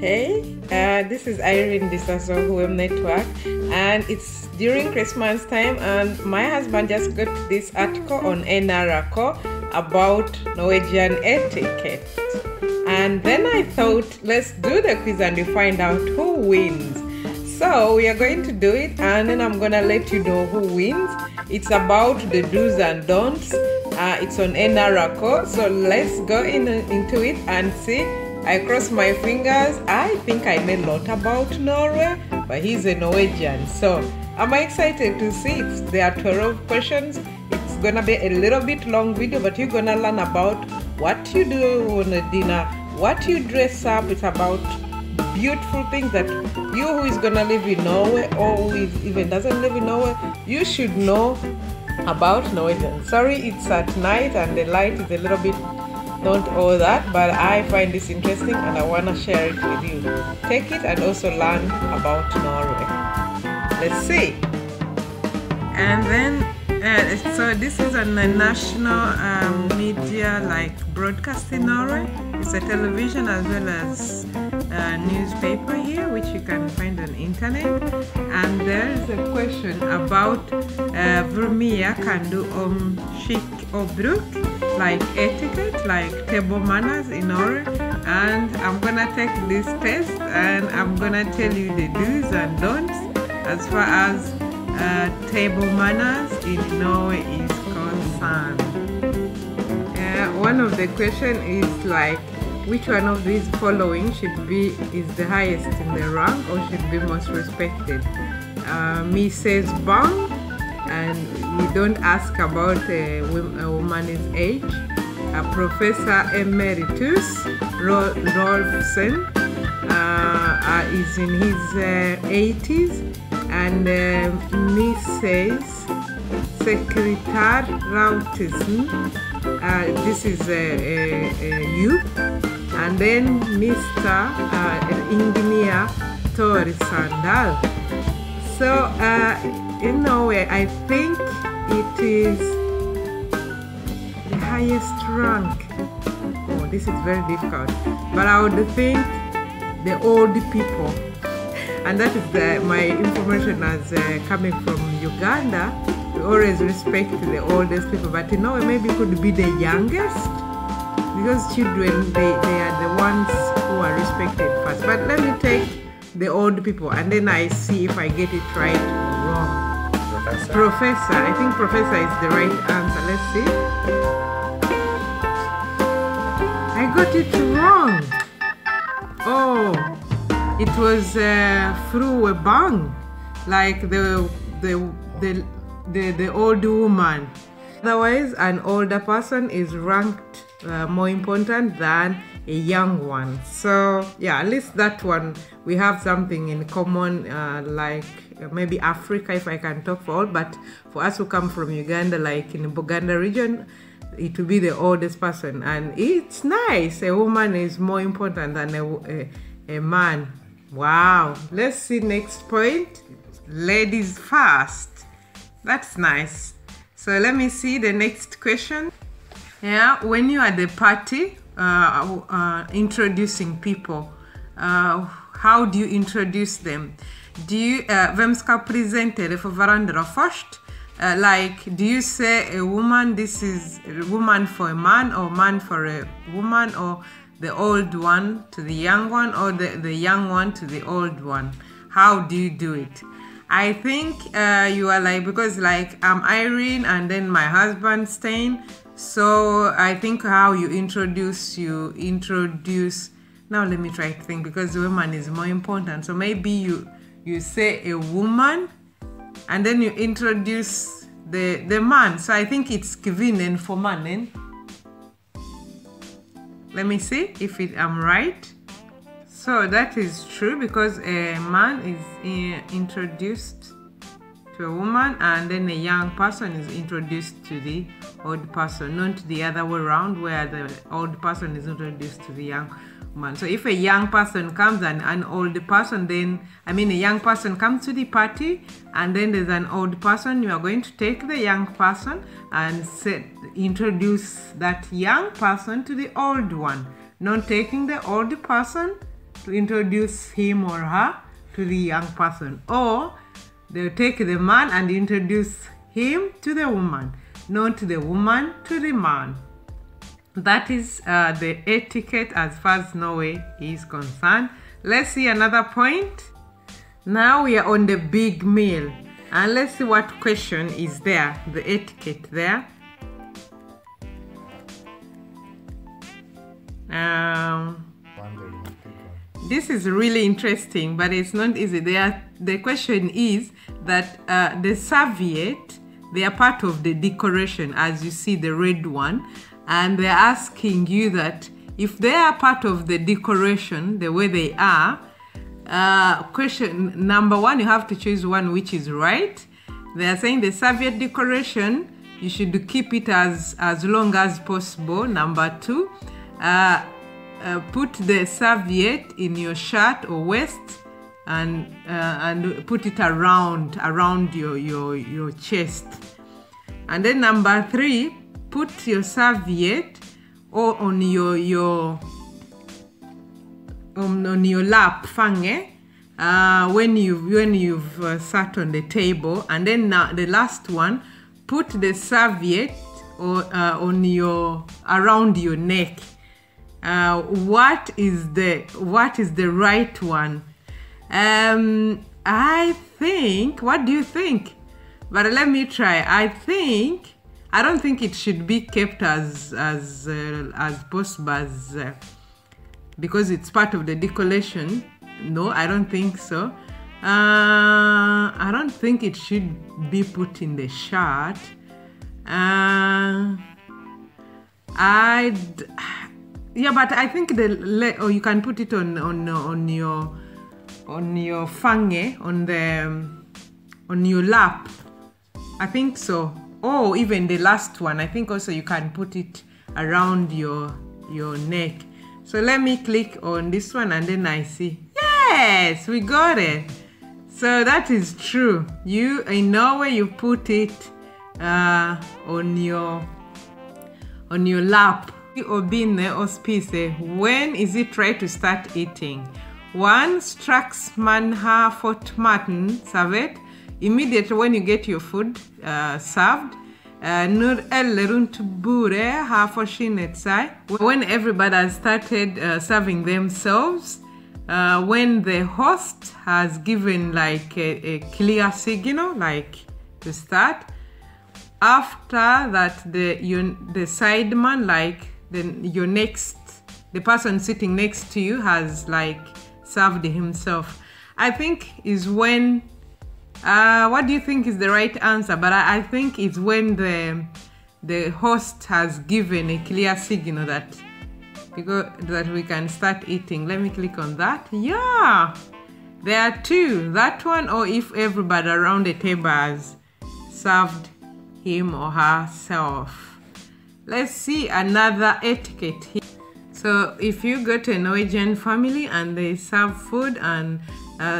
Hey, this is Irene Bisasso Hoemnetwork, and it's during Christmas time, and my husband just got this article on NRK about Norwegian etiquette. And then I thought, let's do the quiz and we find out who wins. So we are going to do it, and then I'm gonna let you know who wins. It's about the do's and don'ts. It's on NRK, so let's go into it and see. I cross my fingers. I think I know a lot about Norway, but he's a Norwegian, so I'm excited to see it. There are 12 questions. It's gonna be a little bit long video, but you're gonna learn about what you do on a dinner, what you dress up. It's about beautiful things that you who is gonna live in Norway or who even doesn't live in Norway, you should know about Norwegian. Sorry, it's at night and the light is a little bit not all that, but I find this interesting and I want to share it with you. Take it and also learn about Norway. Let's see. And then so this is a national media like broadcast in Norway. It's a television as well as a newspaper here, which you can find on internet. And there's a question about Vermia kan du om skikk og bruk, like etiquette, like table manners in Norway. And I'm gonna take this test and I'm gonna tell you the do's and don'ts as far as table manners in Norway is concerned. One of the questions is like, which one of these following is the highest in the rank or should be most respected? Mrs. Bang, and we don't ask about a woman's age. Professor Emeritus Rolfsen is in his 80s, and Mrs. Secretary Rautesen, this is a youth, and then Mr. Engineer Tori Sandal. So in Norway, I think it is the highest rank. Oh, this is very difficult, but I would think the old people, and that is my information as coming from Uganda. We always respect the oldest people, but in Norway maybe it could be the youngest, because children they are the ones who are respected first. But let me take the old people and then I see if I get it right or wrong. Professor. I think professor is the right answer. Let's see. I got it wrong. Oh, it was through a bang, like the old woman. Otherwise, an older person is ranked more important than a young one. So yeah, at least that one we have something in common, like maybe Africa, if I can talk for all, but for us who come from Uganda, like in the Buganda region, it will be the oldest person, and it's nice. A woman is more important than a man. Wow. Let's see next point. Ladies first. That's nice. So let me see the next question. Yeah, when you are at the party introducing people, how do you introduce them? Do you vem ska presentera för varandra först? Like, do you say a woman, this is a woman for a man, or man for a woman, or the old one to the young one, or the young one to the old one? How do you do it? I think you are like, because like I'm Irene and then my husband Stein, so I think how you introduce, now let me try to think, because the woman is more important. So maybe you say a woman and then you introduce the man. So I think it's kvinnen for mannen. Let me see if I'm right. So that is true, because a man is introduced to a woman and then a young person is introduced to the old person, not the other way around where the old person is introduced to the young woman. So if a young person comes and an old person, then a young person comes to the party and then there's an old person, you are going to take the young person and introduce that young person to the old one, not taking the old person to introduce him or her to the young person, or they'll take the man and introduce him to the woman, not the woman to the man. That is the etiquette as far as Norway is concerned. Let's see another point. Now we are on the big meal, and let's see what question is there, the etiquette there. This is really interesting, but it's not easy. The question is that the serviette, they are part of the decoration, as you see the red one, and they're asking you that if they are part of the decoration the way they are, question number one, you have to choose one which is right. They are saying the serviette decoration, you should keep it as long as possible. Number two, put the serviette in your shirt or waist and put it around your chest. And then number three, put your serviette on your lap, fange, when you've sat on the table. And then now the last one, put the serviette around your neck. What is the right one? I think, what do you think? But let me try. I don't think it should be kept as possible because it's part of the decoration. No, I don't think so. I don't think it should be put in the shirt. Yeah, but I think you can put it on your fange, on your lap. I think so. Or even the last one, I think also you can put it around your neck. So let me click on this one and then I see. Yes, we got it. So that is true. In Norway you put it on your lap. When is it right to start eating? 1. Strax man har fått maten servert. Immediately when you get your food served. Når alle rundt bordet har forsynet seg. When everybody has started serving themselves. When the host has given like a clear signal, like to start. After that, the sideman, like the person sitting next to you has like served himself. I think is when, what do you think is the right answer? But I think it's when the host has given a clear signal that we can start eating. Let me click on that. Yeah, there are two, that one, or if everybody around the table has served him or herself. Let's see another etiquette here. So if you go to a Norwegian family and they serve food and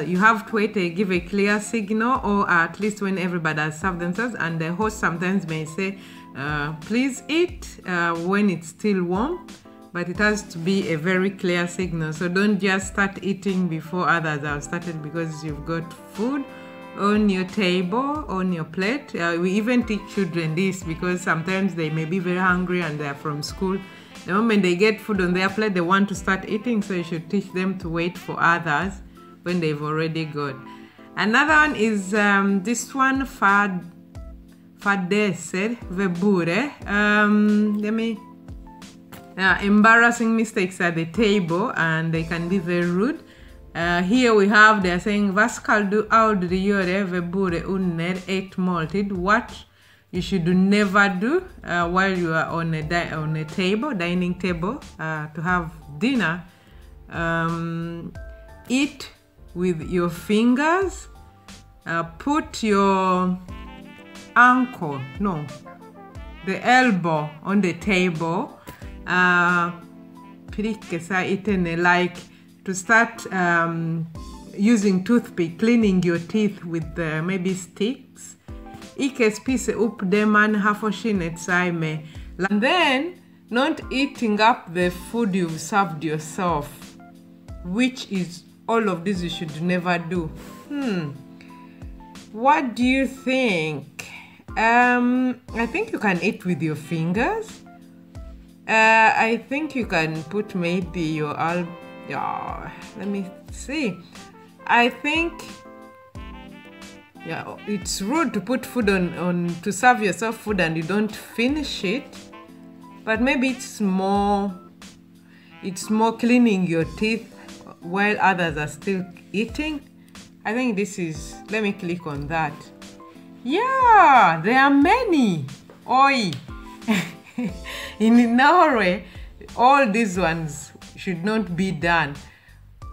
you have to wait, they give a clear signal, or at least when everybody has served themselves, and the host sometimes may say, please eat when it's still warm, but it has to be a very clear signal. So don't just start eating before others have started because you've got food on your table, on your plate. We even teach children this because sometimes they may be very hungry and they're from school. The moment they get food on their plate, they want to start eating, so you should teach them to wait for others when they've already got. Another one is this one, fadeser vebure. Embarrassing mistakes at the table, and they can be very rude. Here we have, they're saying, Hva skal du aldri gjøre ved bordet under et måltid? What you should never do while you are on a dining table, to have dinner. Eat with your fingers. Put your the elbow on the table. Like to start using toothpick, cleaning your teeth with maybe sticks. And then not eating up the food you've served yourself. which is all of this you should never do. What do you think? I think you can eat with your fingers. I think you can put maybe your let me see. I think it's rude to put food on to serve yourself food and you don't finish it. But maybe it's more cleaning your teeth while others are still eating. I think this is, let me click on that. Yeah, there are many. Oi. In Norway, all these ones should not be done.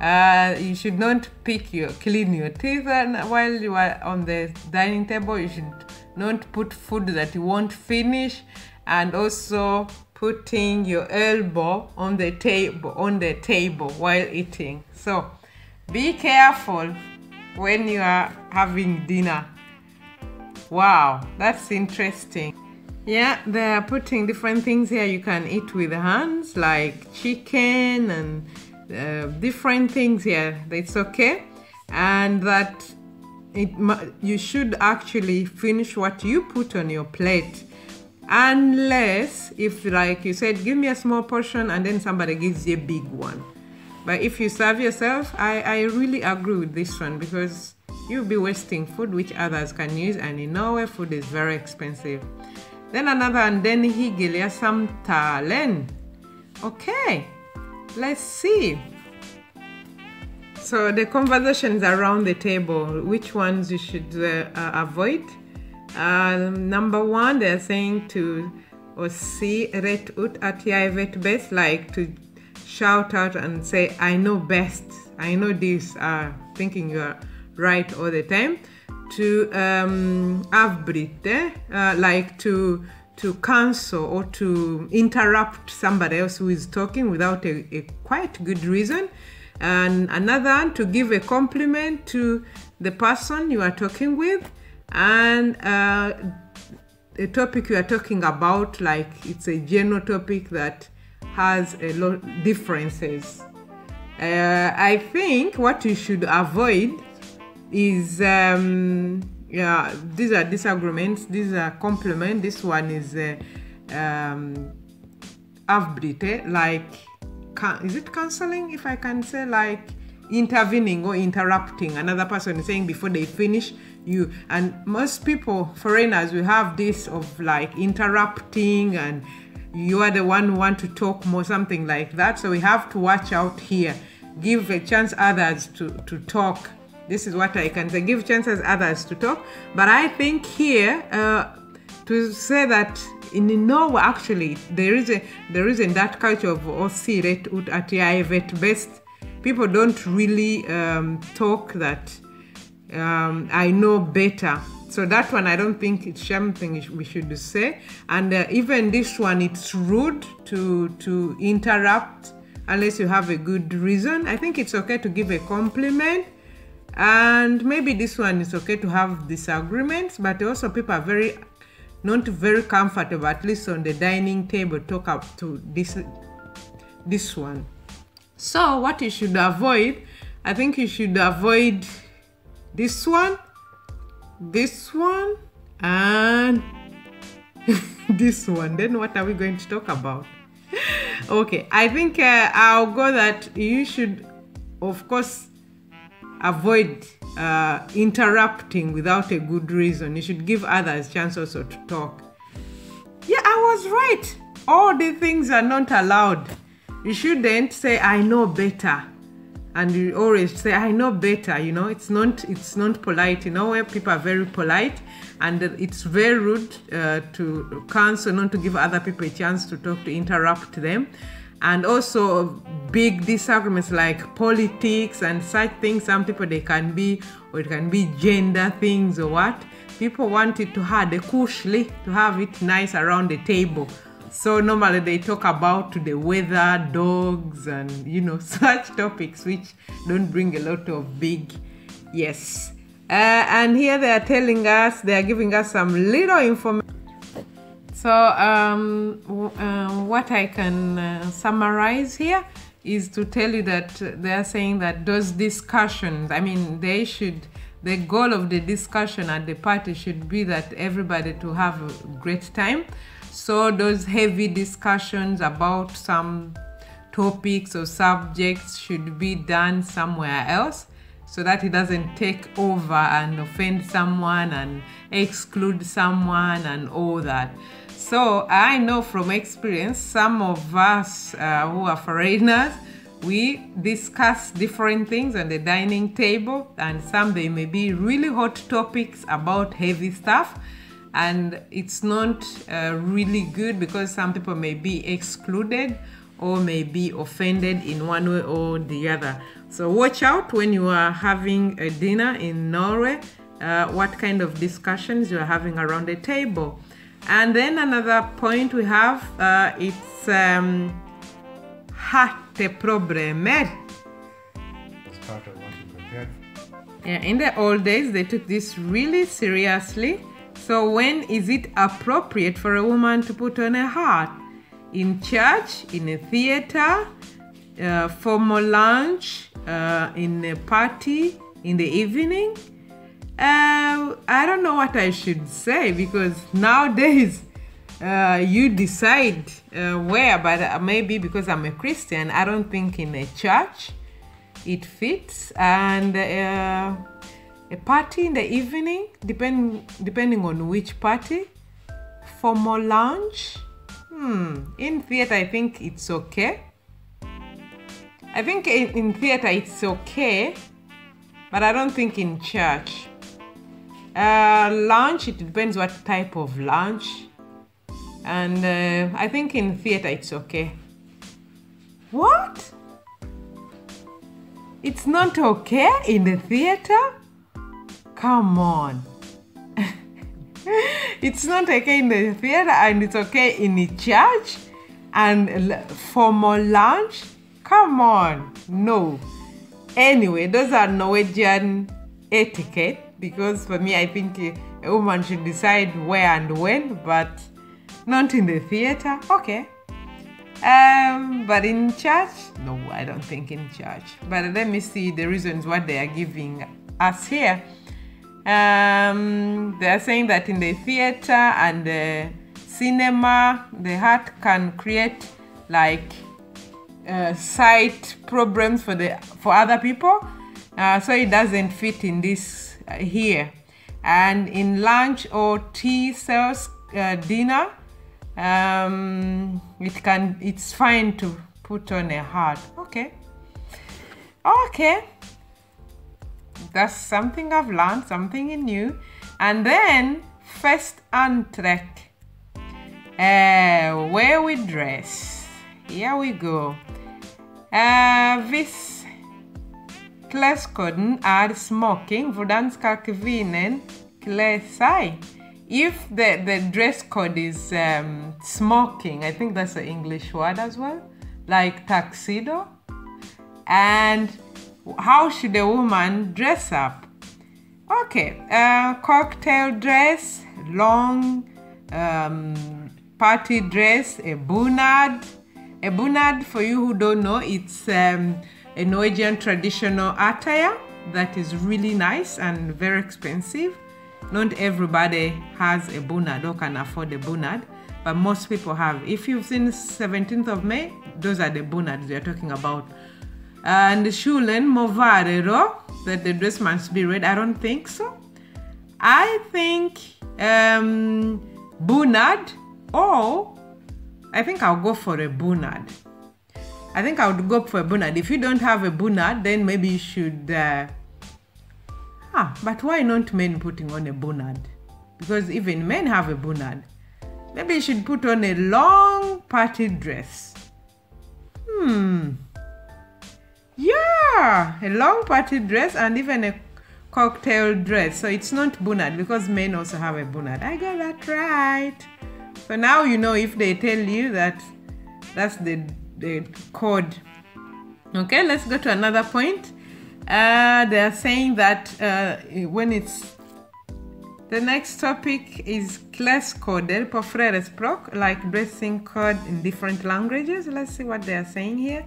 You should not clean your teeth while you are on the dining table. You should not put food that you won't finish, and also putting your elbow on the table while eating. So be careful when you are having dinner. Wow, that's interesting. Yeah, they are putting different things here you can eat with hands, like chicken and different things here. It's okay, and that you should actually finish what you put on your plate, unless if, like you said, give me a small portion and then somebody gives you a big one. But if you serve yourself, I really agree with this one, because you'll be wasting food which others can use, and in Norway food is very expensive. Then another, and then hyggelige samtalen. Okay, let's see. So the conversations around the table, which ones you should avoid. Number one, they're saying to si ret ut at jeg vet best, like to shout out and say, I know best, I know this, thinking you are right all the time. To avbryte, like to cancel or to interrupt somebody else who is talking without a quite good reason. And another one, to give a compliment to the person you are talking with, and a topic you are talking about, like it's a general topic that has a lot of differences. I think what you should avoid is these are disagreements, these are compliments. This one is avbryte, like is it cancelling, if I can say, like intervening or interrupting another person saying before they finish you. And most people, foreigners, we have this of like interrupting, and you are the one who want to talk more, something like that. So we have to watch out here. Give a chance others to talk. This is what I can say. Give chances others to talk. But I think here to say that in Norway, actually, there isn't that culture of si ret ut at jeg vet best. People don't really talk that I know better. So that one, I don't think it's something we should say. And even this one, it's rude to interrupt unless you have a good reason. I think it's okay to give a compliment. And maybe this one is okay to have disagreements, but also people are not very comfortable, at least on the dining table, talk up to this one. So what you should avoid, I think you should avoid this one, and this one. Then what are we going to talk about? Okay, I think I'll go that you should, of course, avoid interrupting without a good reason. You should give others a chance also to talk. Yeah, I was right. All the things are not allowed. You shouldn't say, I know better. And you always say, I know better. You know, it's not polite. You know, where people are very polite, and it's very rude to cancel, not to give other people a chance to talk, to interrupt them. And also big disagreements like politics and such things. Some people, they can be, or it can be gender things or what. People want it to have the kushli, to have it nice around the table. So normally they talk about the weather, dogs, and such topics which don't bring a lot of big yes. And here they are telling us, they are giving us some little information. So what I can summarize here is to tell you that they are saying that those discussions, I mean, the goal of the discussion at the party should be that everybody to have a great time. So those heavy discussions about some topics or subjects should be done somewhere else, so that it doesn't take over and offend someone and exclude someone and all that. So I know from experience, some of us who are foreigners, we discuss different things on the dining table, and some they may be really hot topics about heavy stuff, and it's not really good because some people may be excluded or may be offended in one way or the other. So watch out when you are having a dinner in Norway, what kind of discussions you are having around the table. And then another point we have, it's hatteproblemer. It's part of what you prepared. Yeah, in the old days, they took this really seriously. So when is it appropriate for a woman to put on a hat? In church, in a theater, formal lunch, in a party, in the evening? I don't know what I should say, because nowadays you decide where, but maybe because I'm a Christian, I don't think in a church it fits, and a party in the evening, depending on which party, formal lunch, in theater I think it's okay. I think in theater it's okay, but I don't think in church. Lunch, it depends what type of lunch, and I think in theater it's okay. What? It's not okay in the theater? Come on. It's not okay in the theater and it's okay in the church and formal lunch? Come on. No. Anyway, those are Norwegian etiquette, because for me, I think a woman should decide where and when, but not in the theater. Okay. But in church? No, I don't think in church. But let me see the reasons what they are giving us here. They are saying that in the theater and the cinema, the hat can create like sight problems for other people, so it doesn't fit in this here. And in lunch or tea sales, dinner, it's fine to put on a hat. Okay. That's something I've learned, something new. And then first antrekk, where we dress. Here we go. Hvis kleskoden smoking, hvordan skal kvinnen kle seg? If the dress code is smoking, I think that's an English word as well, like tuxedo. And how should a woman dress up? Okay, cocktail dress, long party dress, a bunad. A bunad, for you who don't know, it's a Norwegian traditional attire that is really nice and very expensive. Not everybody has a bunad or can afford a bunad, but most people have. If you've seen 17th of May, those are the bunads we are talking about. And Shulen Movarero, that the dress must be red. I don't think so. I think bunad, or I think I'll go for a bunad. I think I would go for a bunad. If you don't have a bunad, then maybe you should. But why not men putting on a bunad? Because even men have a bunad. Maybe you should put on a long party dress. Yeah, a long party dress and even a cocktail dress. So it's not bunad because men also have a bunad. I got that right. So now you know if they tell you that that's the code. Okay, let's go to another point. They are saying that when it's the next topic is kleskoder på flere språk, like dressing code in different languages. Let's see what they are saying here.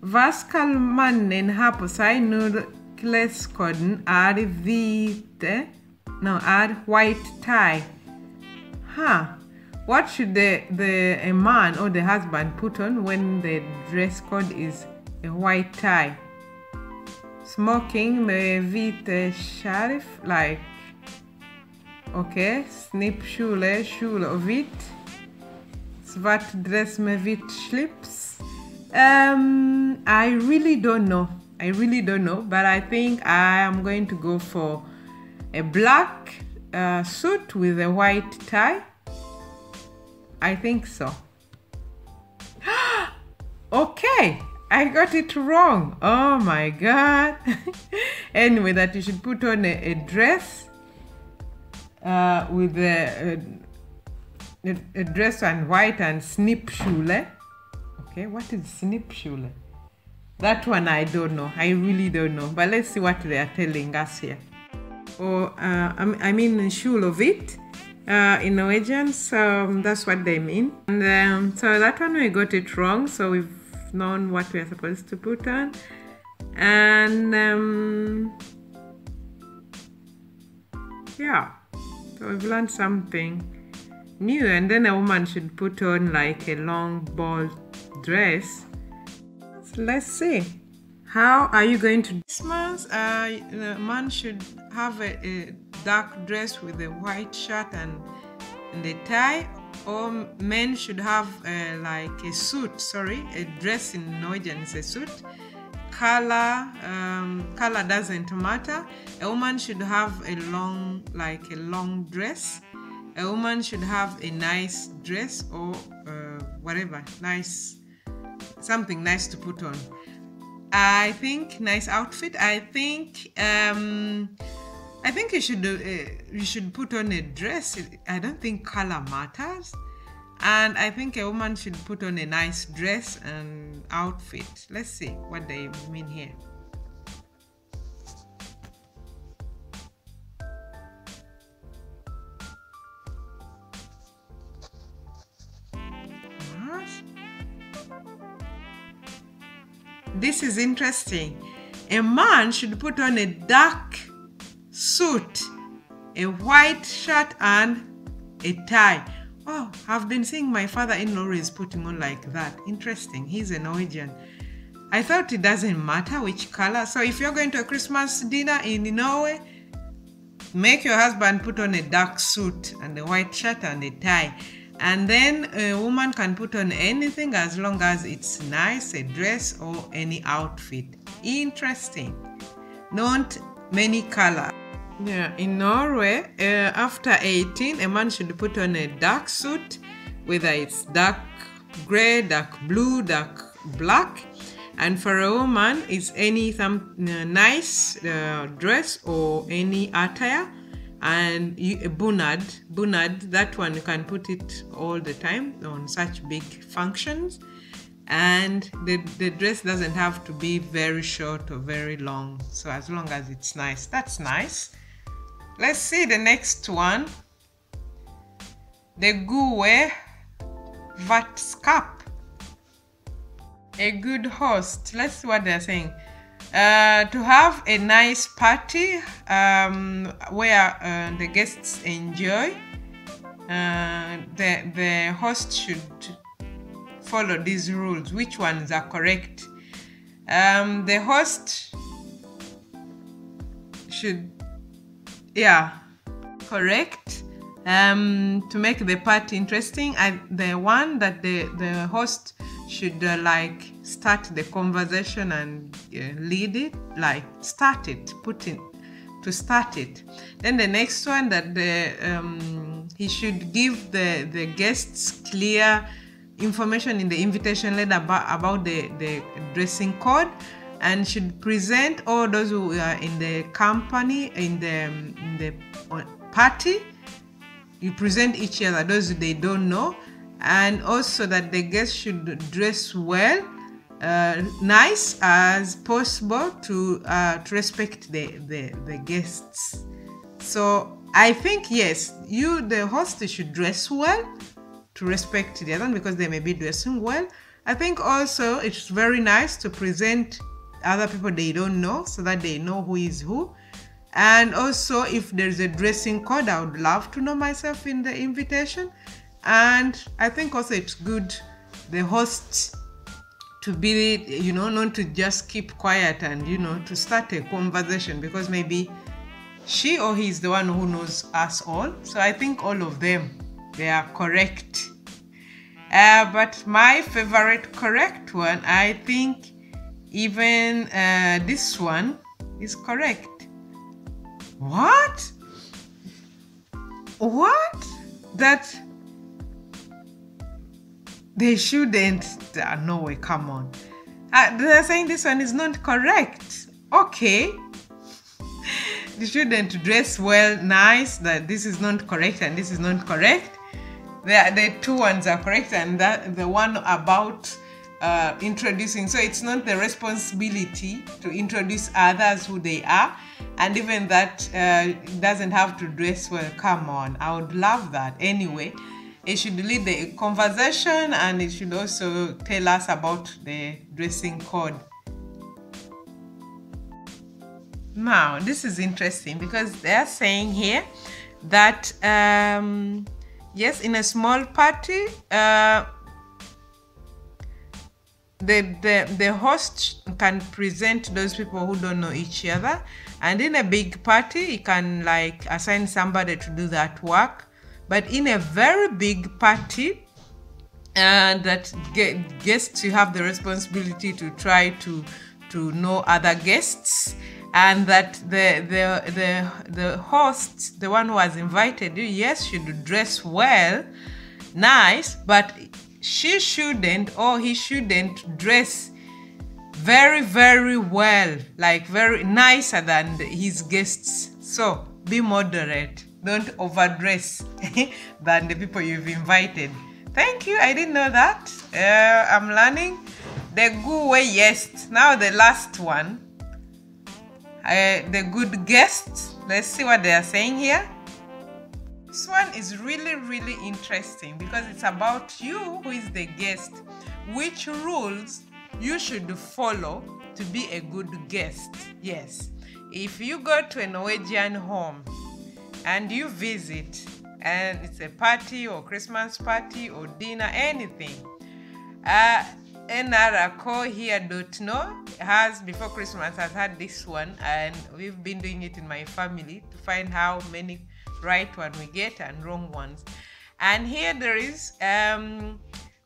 Vad ska mannen ha på sig när klädkoden är white tie? What should a man or the husband put on when the dress code is a white tie? Smoking med vit sheriff, like, okay, snippkjole, kjole och vit. Svart dress med vit slips. I really don't know, but I think I am going to go for a black suit with a white tie. I think so. Okay, I got it wrong. Oh my god. Anyway, that you should put on a dress with a dress and white and snippkjole. Okay, what is snippkjole? That one I don't know. I really don't know. But let's see what they are telling us here. I mean kjole of it in Norwegian, so that's what they mean. And so that one we got it wrong, so we've known what we are supposed to put on. And yeah, so we've learned something new. And then a woman should put on like a long ball dress. So let's see. How are you going to do Christmas? The man should have a dark dress with a white shirt and a tie, or men should have like a suit. A dress in Norwegian is a suit. Color doesn't matter. A woman should have a long dress. A woman should have a nice dress or whatever, something nice to put on. I think nice outfit. I think you should put on a dress. I don't think color matters. And I think a woman should put on a nice dress and outfit. Let's see what they mean here. This is interesting. A man should put on a dark suit, a white shirt and a tie. Oh, I've been seeing my father-in-law is putting on like that. Interesting. He's a Norwegian. I thought it doesn't matter which color. So if you're going to a Christmas dinner in Norway, make your husband put on a dark suit and a white shirt and a tie. And then a woman can put on anything as long as it's nice, a dress or any outfit. Interesting. Not many color. Yeah, in Norway, after 18, a man should put on a dark suit, whether it's dark gray, dark blue, dark black. And for a woman, it's any nice dress or any attire. And a bunad, that one you can put it all the time on such big functions. And the dress doesn't have to be very short or very long. So as long as it's nice, that's nice. Let's see the next one. The gode vertskap. A good host. Let's see what they're saying. To have a nice party where the guests enjoy, the host should follow these rules. Which ones are correct? The host should, correct. To make the party interesting, the one that the host should start the conversation and lead it, start it. Then the next one, that he should give the guests clear information in the invitation letter about the dressing code, and should present all those who are in the company, in the party. You present each other, those they don't know. And also that the guests should dress well, nice as possible to respect the guests. So I think yes, the host should dress well to respect the other because they may be dressing well, I think also it's very nice to present other people they don't know so that they know who is who. And also, if there's a dressing code, I would love to know myself in the invitation. And I think also it's good the host to be, not to just keep quiet and, to start a conversation, because maybe she or he is the one who knows us all. So I think all of them, they are correct. But my favorite correct one, I think even this one is correct. What? That they shouldn't. No way, come on. They're saying this one is not correct. Okay. They shouldn't dress well, nice. That this is not correct and this is not correct. The two ones are correct, and the one about introducing. So it's not the responsibility to introduce others who they are. And even that doesn't have to dress well. Come on, I would love that. Anyway, it should lead the conversation, and it should also tell us about the dressing code. Now, this is interesting because they are saying here that, yes, in a small party, the host can present those people who don't know each other, and in a big party he can like assign somebody to do that work. But in a very big party, that guests, you have the responsibility to try to know other guests, and that the host, the one who has invited you, yes, should dress well, nice, but she shouldn't or he shouldn't dress very, very well, like very nicer than his guests. So be moderate. Don't overdress than the people you've invited. Thank you. I didn't know that. I'm learning. The good way, yes. Now the last one. The good guests. Let's see what they are saying here. This one is really, really interesting because it's about you, who is the guest. Which rules you should follow to be a good guest. Yes. If you go to a Norwegian home and you visit, and it's a party or Christmas party or dinner, anything, NRK here don't know has before Christmas has had this one, and we've been doing it in my family to find how many right one we get and wrong ones. And here there is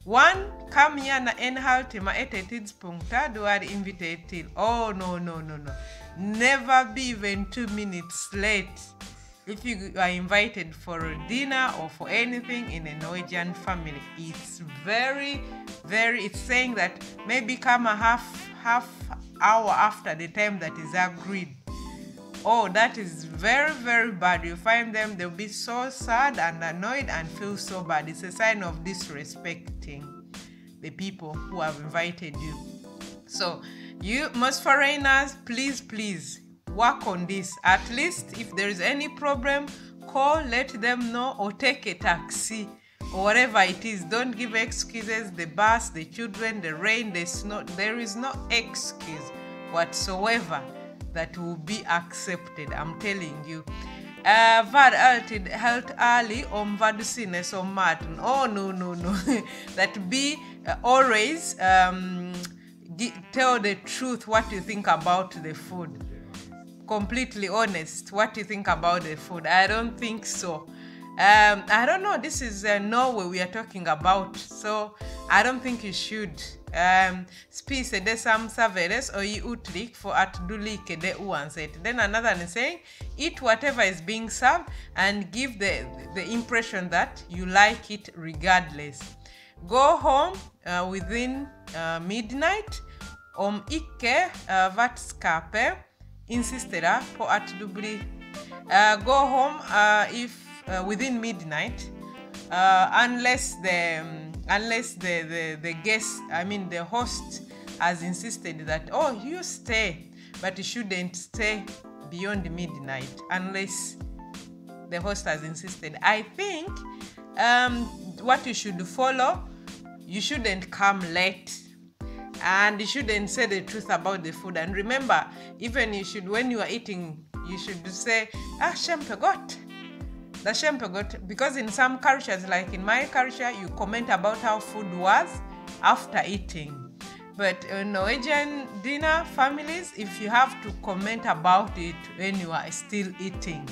one come here na enhalte ma tidspunkter du are invited till. Oh no, never be even 2 minutes late if you are invited for a dinner or for anything in a Norwegian family. It's very, very, it's saying that maybe come a half hour after the time that is agreed. Oh, that is very, very bad. You find them, they'll be so sad and annoyed and feel so bad. It's a sign of disrespecting the people who have invited you. So you, most foreigners, please work on this. At least if there is any problem, call, let them know, or take a taxi or whatever it is. Don't give excuses. The bus, the children, the rain, the snow. There is no excuse whatsoever that will be accepted. I'm telling you. Vad alltid helt ärlig om vad du synes om maten. Oh no. That be always tell the truth, what you think about the food. Completely honest, what you think about the food. I don't think so. I don't know, this is Norway we are talking about, so I don't think you should. Spise de sam saveres or you utrik for at dulike de uanset. Then another one is saying, eat whatever is being served and give the impression that you like it regardless. Go home within midnight. Om ikke vatskape insistera på att du blir. Go home if within midnight, unless the guest, I mean the host, has insisted that, oh, you stay, but you shouldn't stay beyond midnight unless the host has insisted. I think what you should follow, you shouldn't come late, and you shouldn't say the truth about the food. And remember, even when you are eating, you should say, Shempegot. The Shempegot, because in some cultures, like in my culture, you comment about how food was after eating. But in Norwegian dinner families, if you have to comment about it when you are still eating,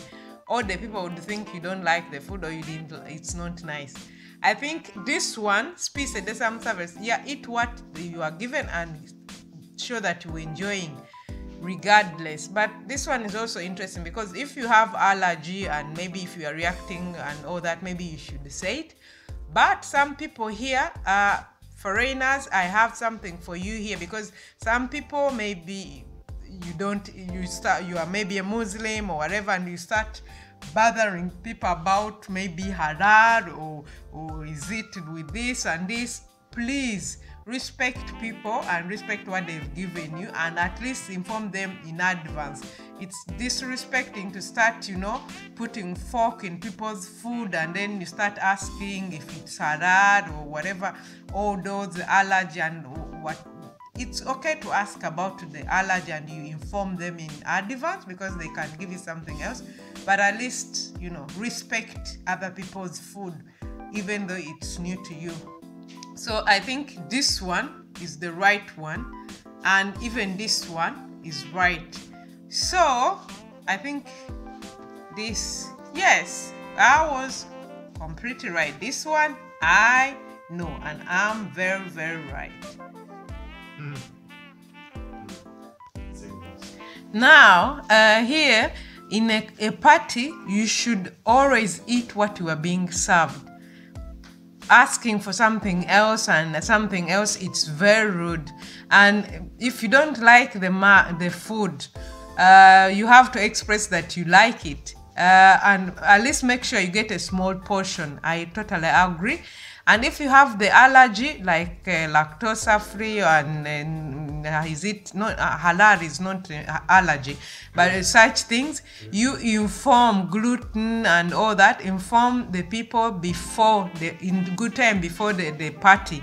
all the people would think you don't like the food or it's not nice. I think this one, spise de some service, eat what you are given and show that you're enjoying regardless. But this one is also interesting because if you have allergy and maybe if you are reacting and all that, maybe you should say it. But some people here foreigners, I have something for you here, because some people maybe you are maybe a Muslim or whatever, and you start bothering people about maybe halal or is it with this and this. Please respect people and respect what they've given you, and at least inform them in advance. It's disrespecting to start, putting fork in people's food and then you start asking if it's halal or whatever, all those allergy and what. It's okay to ask about the allergy and you inform them in advance because they can give you something else. But at least, respect other people's food, even though it's new to you. So I think this one is the right one, and even this one is right. So I think this, yes, I was completely right. This one, I know, and I'm very, very right. Now, here in a party, you should always eat what you are being served. Asking for something else and something else, it's very rude. And if you don't like the food, you have to express that you like it, and at least make sure you get a small portion. I totally agree. And if you have the allergy, like lactose free and is it not halal is not allergy, but such things, you inform gluten and all that. Inform the people before in good time before the party,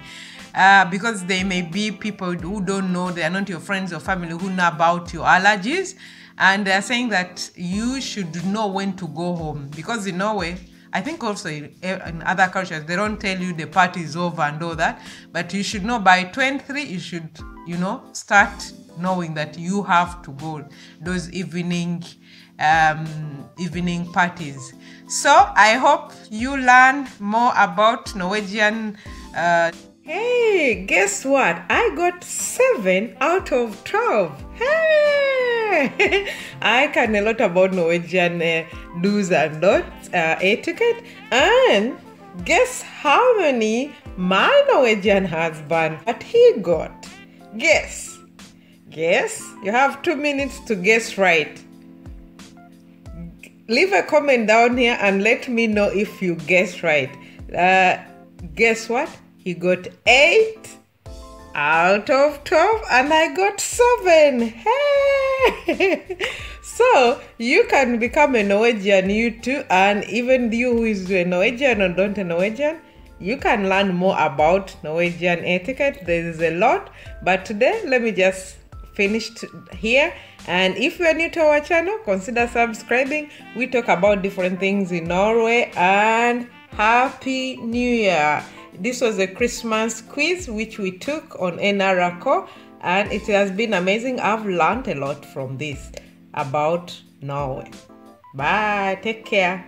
because there may be people who don't know, they are not your friends or family who know about your allergies, and they are saying that you should know when to go home, because in Norway, I think also in other cultures, they don't tell you the party is over and all that, but you should know by 23, you should, start knowing that you have to go those evening parties. So I hope you learn more about Norwegian. Hey, guess what? I got 7 out of 12. Hey! I can a lot about Norwegian do's and don'ts, etiquette. And guess how many my Norwegian husband that he got? Guess. Guess. You have 2 minutes to guess right. Leave a comment down here and let me know if you guessed right. Guess what? He got 8 out of 12 and I got 7. Hey! So you can become a Norwegian, you too, and even you who is a Norwegian or don't a Norwegian, you can learn more about Norwegian etiquette. There is a lot, but today let me just finish here. And if you are new to our channel, consider subscribing. We talk about different things in Norway, and Happy New Year. This was a Christmas quiz which we took on NRK, and it has been amazing. I've learned a lot from this about Norway. Bye. Take care.